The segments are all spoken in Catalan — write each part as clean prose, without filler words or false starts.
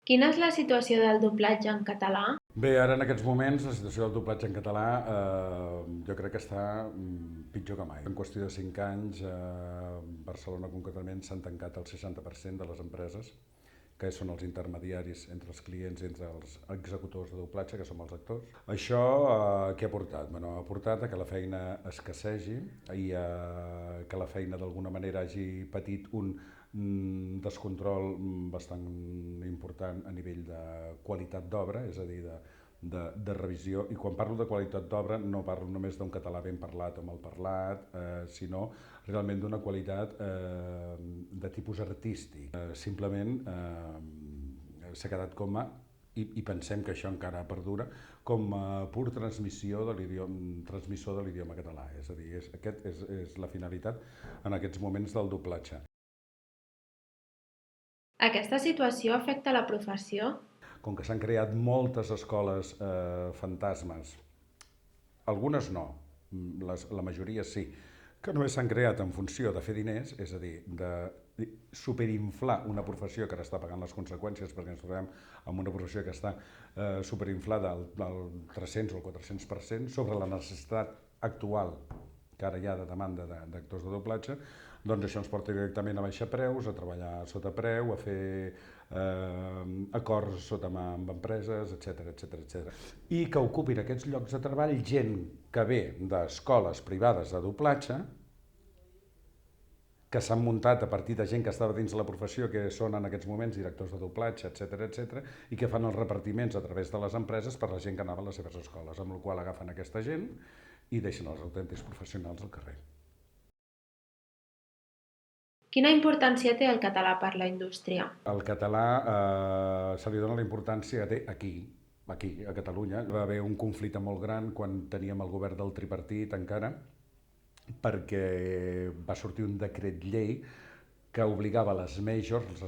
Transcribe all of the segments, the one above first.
Quina és la situació del doblatge en català? Bé, ara en aquests moments la situació del doblatge en català jo crec que està pitjor que mai. En qüestió de 5 anys, a Barcelona concretament s'han tancat el 60% de les empreses que són els intermediaris entre els clients i entre els executors de doblatge, que som els actors. Això què ha portat? Bueno, ha portat a que la feina escassegi i que la feina d'alguna manera hagi patit un descontrol bastant important a nivell de qualitat d'obra, és a dir, de revisió, i quan parlo de qualitat d'obra no parlo només d'un català ben parlat o mal parlat, sinó realment d'una qualitat de tipus artístic. Simplement s'ha quedat com a, i pensem que això encara perdura, com a pur transmissor de l'idioma català. És a dir, aquest és la finalitat en aquests moments del doblatge. Aquesta situació afecta la professió? Com que s'han creat moltes escoles fantasmes, algunes no, la majoria sí, que només s'han creat en funció de fer diners, és a dir, de superinflar una professió que ara està pagant les conseqüències perquè ens trobem amb una professió que està superinflada al 300 o el 400% sobre la necessitat actual que ara hi ha de demanda d'actors de doblatge, doncs això ens porta directament a baixar preus, a treballar sota preu, a fer acords sota mà amb empreses, etc etc. I que ocupin aquests llocs de treball gent que ve d'escoles privades de doblatge, que s'han muntat a partir de gent que estava dins la professió, que són en aquests moments directors de doblatge, etc, i que fan els repartiments a través de les empreses per la gent que anava a les seves escoles, amb la qual agafen aquesta gent i deixen els autèntics professionals al carrer. Quina importància té el català per la indústria? El català se li dona la importància que té aquí, a Catalunya. Va haver un conflicte molt gran quan teníem el govern del tripartit encara, perquè va sortir un decret llei que obligava les majors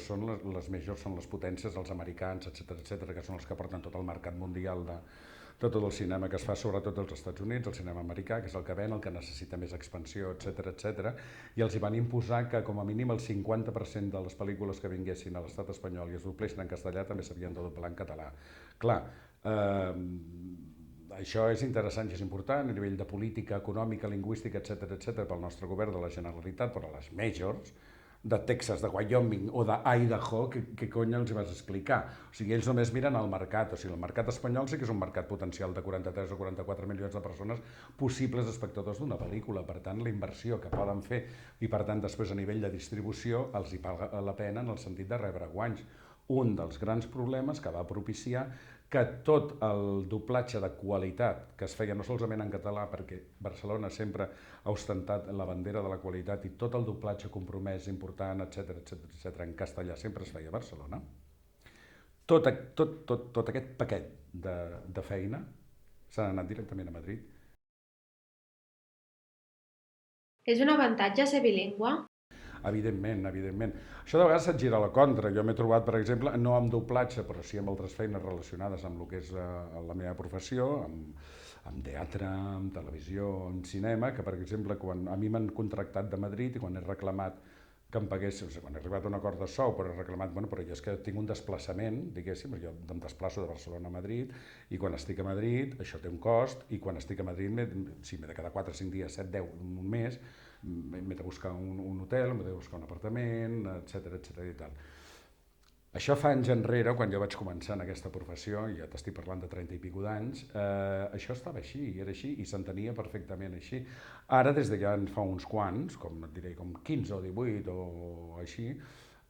són les potències, els americans, etc, que són els que porten tot el mercat mundial de tot el cinema que es fa sobretot als Estats Units, el cinema americà, que és el que ven, el que necessita més expansió, etc, i els hi van imposar que com a mínim el 50% de les pel·lícules que vinguessin a l'estat espanyol i es doblessin en castellà també s'havien de doblar en català. Clar, això és interessant i és important a nivell de política econòmica, lingüística, etc pel nostre govern de la Generalitat, però a les majors, de Texas, de Wyoming o d'Idaho, què cony els vas explicar? O sigui, ells només miren el mercat. O sigui, el mercat espanyol sí que és un mercat potencial de 43 o 44 milions de persones possibles espectadors d'una pel·lícula. Per tant, la inversió que poden fer i, per tant, després a nivell de distribució els hi paga la pena en el sentit de rebre guanys. Un dels grans problemes que va propiciar que tot el doblatge de qualitat que es feia no solament en català, perquè Barcelona sempre ha ostentat la bandera de la qualitat, i tot el doblatge compromès, important, etc en castellà sempre es feia a Barcelona, tot aquest paquet de feina s'ha anat directament a Madrid. És un avantatge ser bilingüe? Evidentment. Això de vegades se't gira a la contra. Jo m'he trobat, per exemple, no amb doblatge, però sí amb altres feines relacionades amb el que és la meva professió, amb teatre, amb televisió, amb cinema, que per exemple, quan a mi m'han contractat de Madrid i quan he reclamat que em pagués, o sigui, quan he arribat a un acord de sou, però he reclamat, bueno, però jo és que tinc un desplaçament, diguéssim, jo em desplaço de Barcelona a Madrid, i quan estic a Madrid això té un cost, i quan estic a Madrid si m'he de quedar 4, 5 dies, 7, 10, un mes, m'he de buscar un hotel, m'he de buscar un apartament, etc i tal. Això fa anys enrere, quan jo vaig començar en aquesta professió, ja t'estic parlant de 30 i pico d'anys, això estava així, era així, i s'entenia perfectament així. Ara, des de ja en fa uns quants, com et diré, com 15 o 18 o així,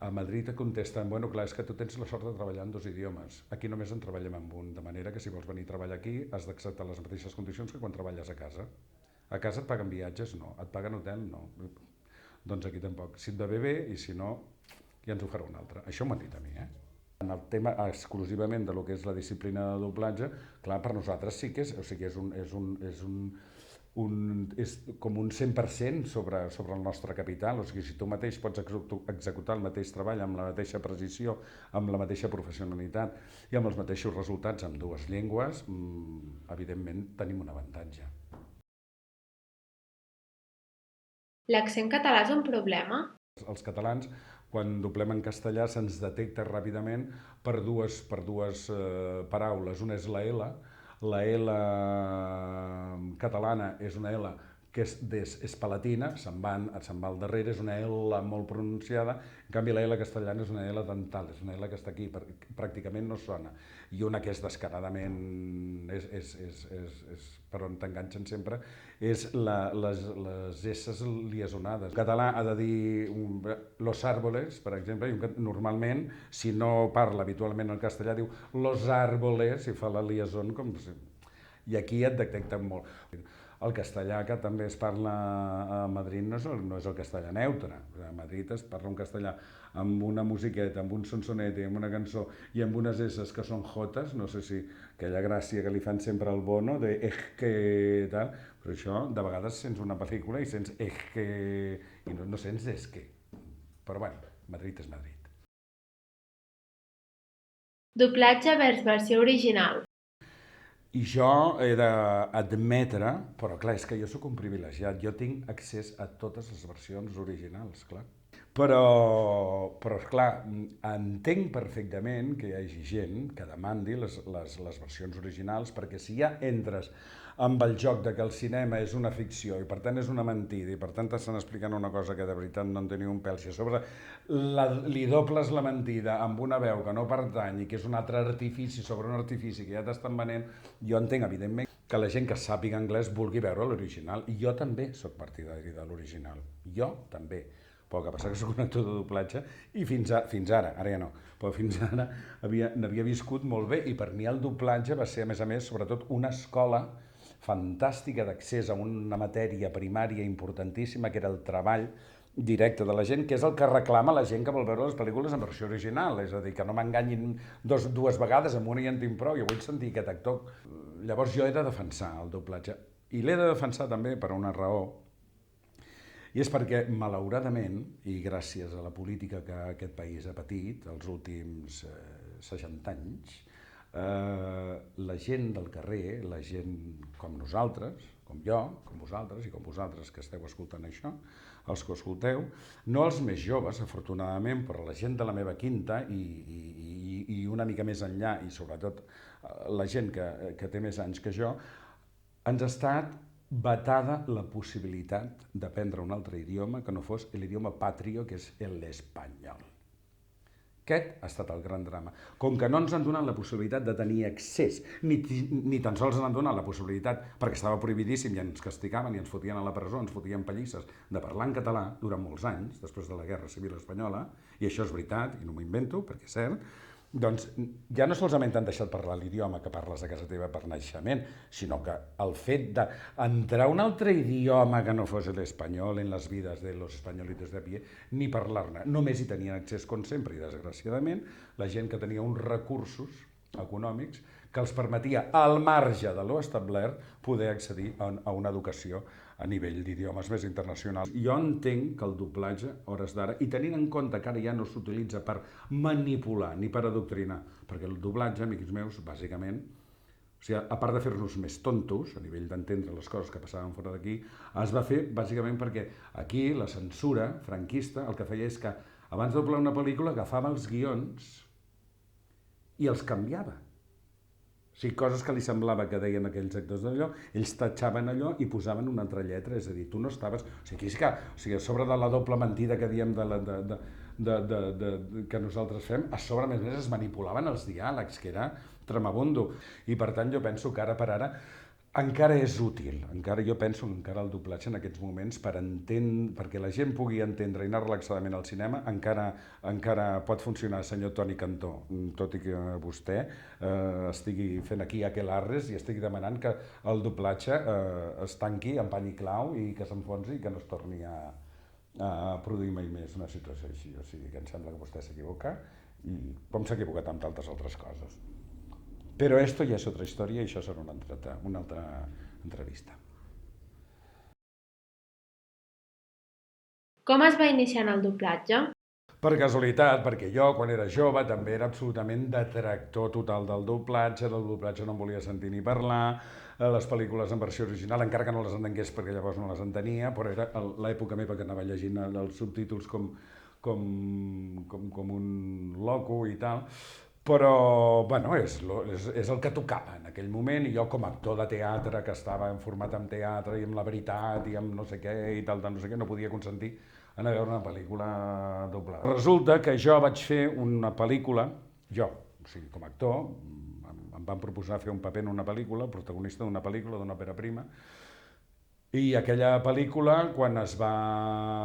a Madrid et contesten, bueno, clar, és que tu tens la sort de treballar en 2 idiomes. Aquí només en treballem amb un, de manera que si vols venir a treballar aquí has d'acceptar les mateixes condicions que quan treballes a casa. A casa et paguen viatges? No. Et paguen hotel? No. Doncs aquí tampoc. Si et va bé, i si no, ja ens ho farà un altre. Això m'ho han dit a mi, En el tema exclusivament de lo que és la disciplina de doblatge, clar, per nosaltres sí que és, o sigui, és com un 100% sobre el nostre capital. O sigui, si tu mateix pots executar el mateix treball amb la mateixa precisió, amb la mateixa professionalitat i amb els mateixos resultats amb 2 llengües, evidentment tenim un avantatge. L'accent català és un problema? Els catalans quan doblem en castellà se'ns detecta ràpidament per dues paraules. Una és la L catalana és una L que és palatina, se'n va al darrere, és una L molt pronunciada, en canvi la L castellana és una L dental, és una L que està aquí, pràcticament no sona. I una que és descaradament, per on t'enganxen sempre, és les S liaisonades. El català ha de dir los árboles, per exemple, i normalment, si no parla habitualment el castellà, diu los árboles, i fa la liaison com si... I aquí et detecten molt. El castellà que també es parla a Madrid no és el castellà neutre. A Madrid es parla un castellà amb una musiqueta, amb un sonsonete, amb una cançó i amb unes esses que són jotes, no sé si aquella gràcia que li fan sempre al Bono, de que tal, però això de vegades sents una pel·lícula i sents que i no sents que. Però bueno, Madrid és Madrid. Doblatge vers versió original. I jo he d'admetre, però clar, és que jo sóc un privilegiat, jo tinc accés a totes les versions originals, clar. Però clar, entenc perfectament que hi hagi gent que demandi les versions originals, perquè si ja entres amb el joc de que el cinema és una ficció i per tant és una mentida i per tant t'estan explicant una cosa que de veritat no en té ni un pèl, si a sobre li dobles la mentida amb una veu que no pertany i que és un altre artifici sobre un artifici que ja t'estan venent, jo entenc evidentment que la gent que sàpiga anglès vulgui veure l'original, i jo també sóc partidari de l'original, jo també. Però el que passa que soc un actor de doblatge i fins ara ja no, però fins ara n'havia viscut molt bé, i per mi el doblatge va ser, a més, sobretot una escola fantàstica d'accés a una matèria primària importantíssima, que era el treball directe de la gent, que és el que reclama la gent que vol veure les pel·lícules en versió original, és a dir, que no m'enganyin dues vegades, amb una i en tinc prou, jo vull sentir aquest actor. Llavors jo he de defensar el doblatge, i l'he de defensar també per una raó, i és perquè, malauradament, i gràcies a la política que aquest país ha patit els últims 60 anys, la gent del carrer, la gent com nosaltres, com jo, com vosaltres i com vosaltres que esteu escoltant això, els que ho escolteu, no els més joves, afortunadament, però la gent de la meva quinta i una mica més enllà, i sobretot la gent que té més anys que jo, ens ha estat vetada la possibilitat d'aprendre un altre idioma que no fos l'idioma patrio, que és l'espanyol. Aquest ha estat el gran drama. Com que no ens han donat la possibilitat de tenir accés, ni tan sols ens han donat la possibilitat, perquè estava prohibidíssim i ens castigaven i ens fotien a la presó, ens fotien pallisses, de parlar en català durant molts anys, després de la Guerra Civil Espanyola, i això és veritat, i no m'ho invento, perquè és cert, doncs ja no solament t'han deixat parlar l'idioma que parles a casa teva per naixement, sinó que el fet d'entrar un altre idioma que no fos l'espanyol en les vides de los españolitos de a pie, ni parlar-ne. Només hi tenien accés, com sempre, i desgraciadament, la gent que tenia uns recursos econòmics que els permetia, al marge de lo establert, poder accedir a una educació a nivell d'idiomes més internacionals. Jo entenc que el doblatge, a hores d'ara, i tenint en compte que ara ja no s'utilitza per manipular ni per adoctrinar, perquè el doblatge, amics meus, bàsicament, o sigui, a part de fer-nos més tontos, a nivell d'entendre les coses que passaven fora d'aquí, es va fer bàsicament perquè aquí la censura franquista el que feia és que abans de doblar una pel·lícula agafava els guions i els canviava. O sigui, coses que li semblava que deien aquells actors d'allò, ells tatxaven allò i posaven una altra lletra, és a dir, tu no estaves... O sigui, a sobre de la doble mentida que diem que nosaltres fem, a sobre, a més, es manipulaven els diàlegs, que era tremabundo. I per tant, jo penso que ara per ara encara és útil, jo penso que encara el doblatge en aquests moments perquè la gent pugui entendre i anar relaxadament al cinema encara pot funcionar, senyor Toni Cantó, tot i que vostè estigui fent aquí aquelarres i estigui demanant que el doblatge es tanqui amb pany i clau i que s'enfonsi i que no es torni a produir mai més una situació així. O sigui que em sembla que vostè s'equivoca, i com s'ha equivocat amb tantes altres coses. Però esto ja és otra història i això serà una altra entrevista. Com es va iniciar en el doblatge? Per casualitat, perquè jo, quan era jove, també era absolutament detractor total del doblatge no em volia sentir ni parlar, les pel·lícules en versió original, encara que no les entengués perquè llavors no les entenia, però era l'època meva que anava llegint els subtítols com un loco i tal, però, bueno, és el que tocava en aquell moment, i jo com a actor de teatre, que estava format en teatre i amb la veritat i amb no sé què i tal, no sé què, no podia consentir anar a veure una pel·lícula doblada. Resulta que jo vaig fer una pel·lícula, jo, o sigui, com a actor, em van proposar fer un paper en una pel·lícula, protagonista d'una pel·lícula, d'una òpera prima, i aquella pel·lícula, quan es va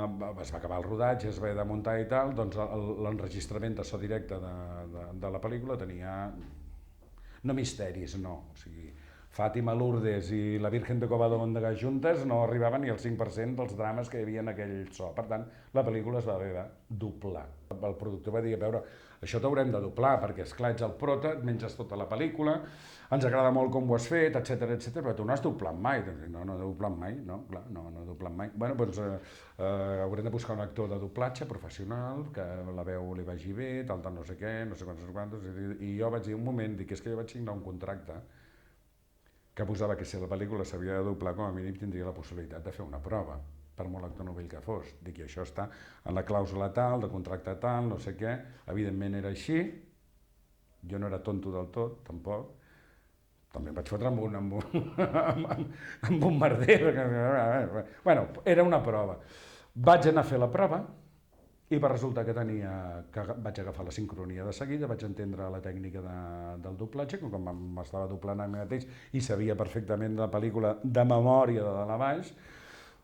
acabar el rodatge, es va haver de muntar i tal, doncs l'enregistrament de so directe de la pel·lícula tenia no misteris, no. O sigui, Fàtima, Lourdes i la Virgen de Covadonga juntes no arribaven ni al 5% dels drames que hi havia en aquell so. Per tant, la pel·lícula es va haver de doblar. El productor va dir, a veure, això t'haurem de doblar, perquè esclar, ets el prota, et menges tota la pel·lícula, ens agrada molt com ho has fet, etc, però tu no has doblat mai. No, no he doblat mai, no, clar, no he doblat mai. Bueno, doncs haurem de buscar un actor de doblatge professional, que la veu li vagi bé, tal, no sé què, no sé quantos, i jo vaig dir un moment, dic, és que jo vaig signar un contracte que posava que si la pel·lícula s'havia de doblar, com a mínim tindria la possibilitat de fer una prova, per molt actor novell que fos. Dic, i això està en la clàusula tal, de contracte tal, no sé què, evidentment era així, jo no era tonto del tot, tampoc, també em vaig fotre amb un merder, bueno, era una prova. Vaig anar a fer la prova, i va resultar que vaig agafar la sincronia de seguida, vaig entendre la tècnica del doblatge, com m'estava doblant a mi mateix i sabia perfectament la pel·lícula de memòria de dalt a baix,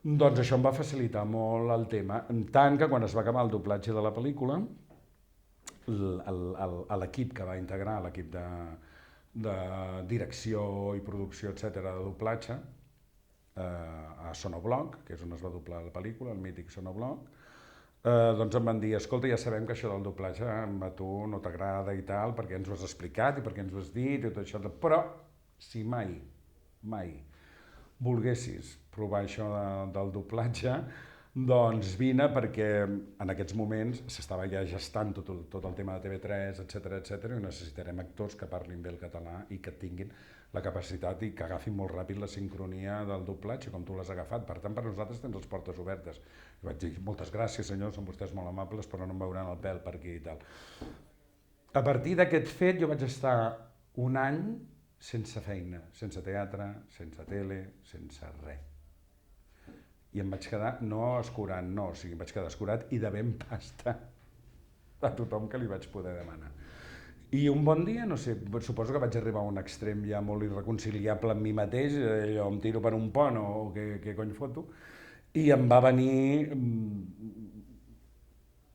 doncs això em va facilitar molt el tema, tant que quan es va acabar el doblatge de la pel·lícula, l'equip que va integrar, l'equip de direcció i producció, etc., de doblatge, a Sonobloc, que és on es va doblar la pel·lícula, el mític Sonobloc, doncs em van dir, escolta, ja sabem que això del doblatge a tu no t'agrada i tal, perquè ens ho has explicat i perquè ens ho has dit i tot això, però si mai volguessis provar això del doblatge, doncs vine, perquè en aquests moments s'estava ja gestant tot el tema de TV3, etc, i necessitarem actors que parlin bé el català i que tinguin la capacitat i que agafin molt ràpid la sincronia del doblatge, com tu l'has agafat. Per tant, per nosaltres tens les portes obertes. I vaig dir, moltes gràcies, senyors, són vostès molt amables, però no em veuran el pèl per aquí i tal. A partir d'aquest fet, jo vaig estar un any sense feina, sense teatre, sense tele, sense res. I em vaig quedar, no escurant, no, o sigui, em vaig quedar escurat i devent pasta a tothom que li vaig poder demanar. I un bon dia, no sé, suposo que vaig arribar a un extrem ja molt irreconciliable amb mi mateix, jo em tiro per un pont o què cony foto, i em va venir...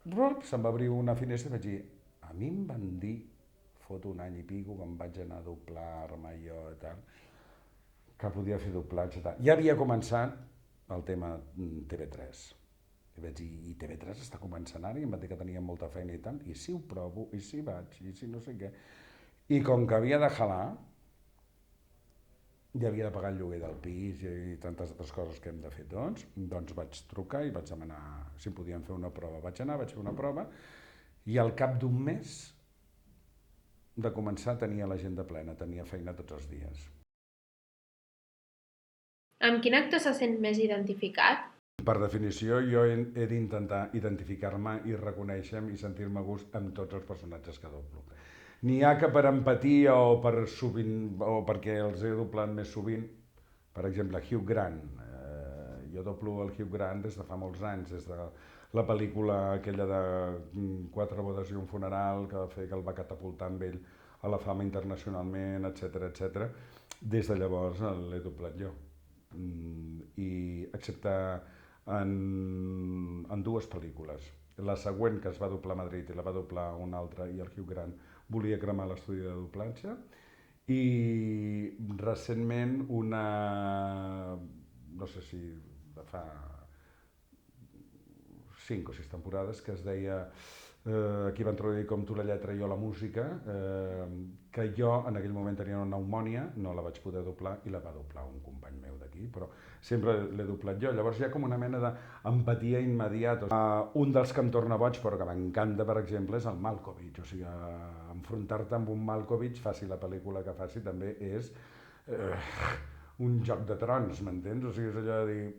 Se'm va obrir una finestra i vaig dir, a mi em van dir, fot un any i pico, que em vaig anar a doblar-me jo i tal, que podia fer doblatge i tal. Ja havia començat el tema TV3. I vaig dir, i TV3 està començant ara, i em va dir que tenia molta feina i tal, i si ho provo, i si vaig, i si no sé què. I com que havia de jalar, i havia de pagar el lloguer del pis i tantes altres coses que hem de fer tots, doncs vaig trucar i vaig demanar si podíem fer una prova. Vaig anar, vaig fer una prova, i al cap d'un mes de començar tenia l'agenda plena, tenia feina tots els dies. Amb quin actor se sent més identificat? Per definició, jo he d'intentar identificar-me i reconèixer-me i sentir-me a gust amb tots els personatges que doblo. N'hi ha que per empatia o perquè els he doblat més sovint, per exemple, Hugh Grant. Jo doblo el Hugh Grant des de fa molts anys, des de la pel·lícula aquella de 4 bodes i un funeral, que va fer que el va catapultar amb ell a la fama internacionalment, etc. Des de llavors l'he doblat jo. I excepte en dues pel·lícules. La següent, que es va doblar a Madrid i la va doblar una altra, i el Hugh Grant volia cremar l'estudi de doblatge, i recentment una, no sé si de fa 5 o 6 temporades, que es deia Aquí van traduir com tu la lletra i jo la música, que jo en aquell moment tenia una pneumònia, no la vaig poder doblar i la va doblar un company meu d'aquí, però sempre l'he doblat jo. Llavors hi ha com una mena d'empatia immediata. Un dels que em torna boig, però que m'encanta, per exemple, és el Malkovich. O sigui, enfrontar-te amb un Malkovich, faci la pel·lícula que faci, també és un joc de trons, m'entens? O sigui, és allò de dir...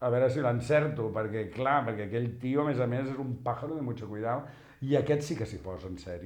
a veure si l'encerto, perquè clar, perquè aquell tio, a més, és un pájaro de mucho cuidado, i aquest sí que s'hi posa en sèrio.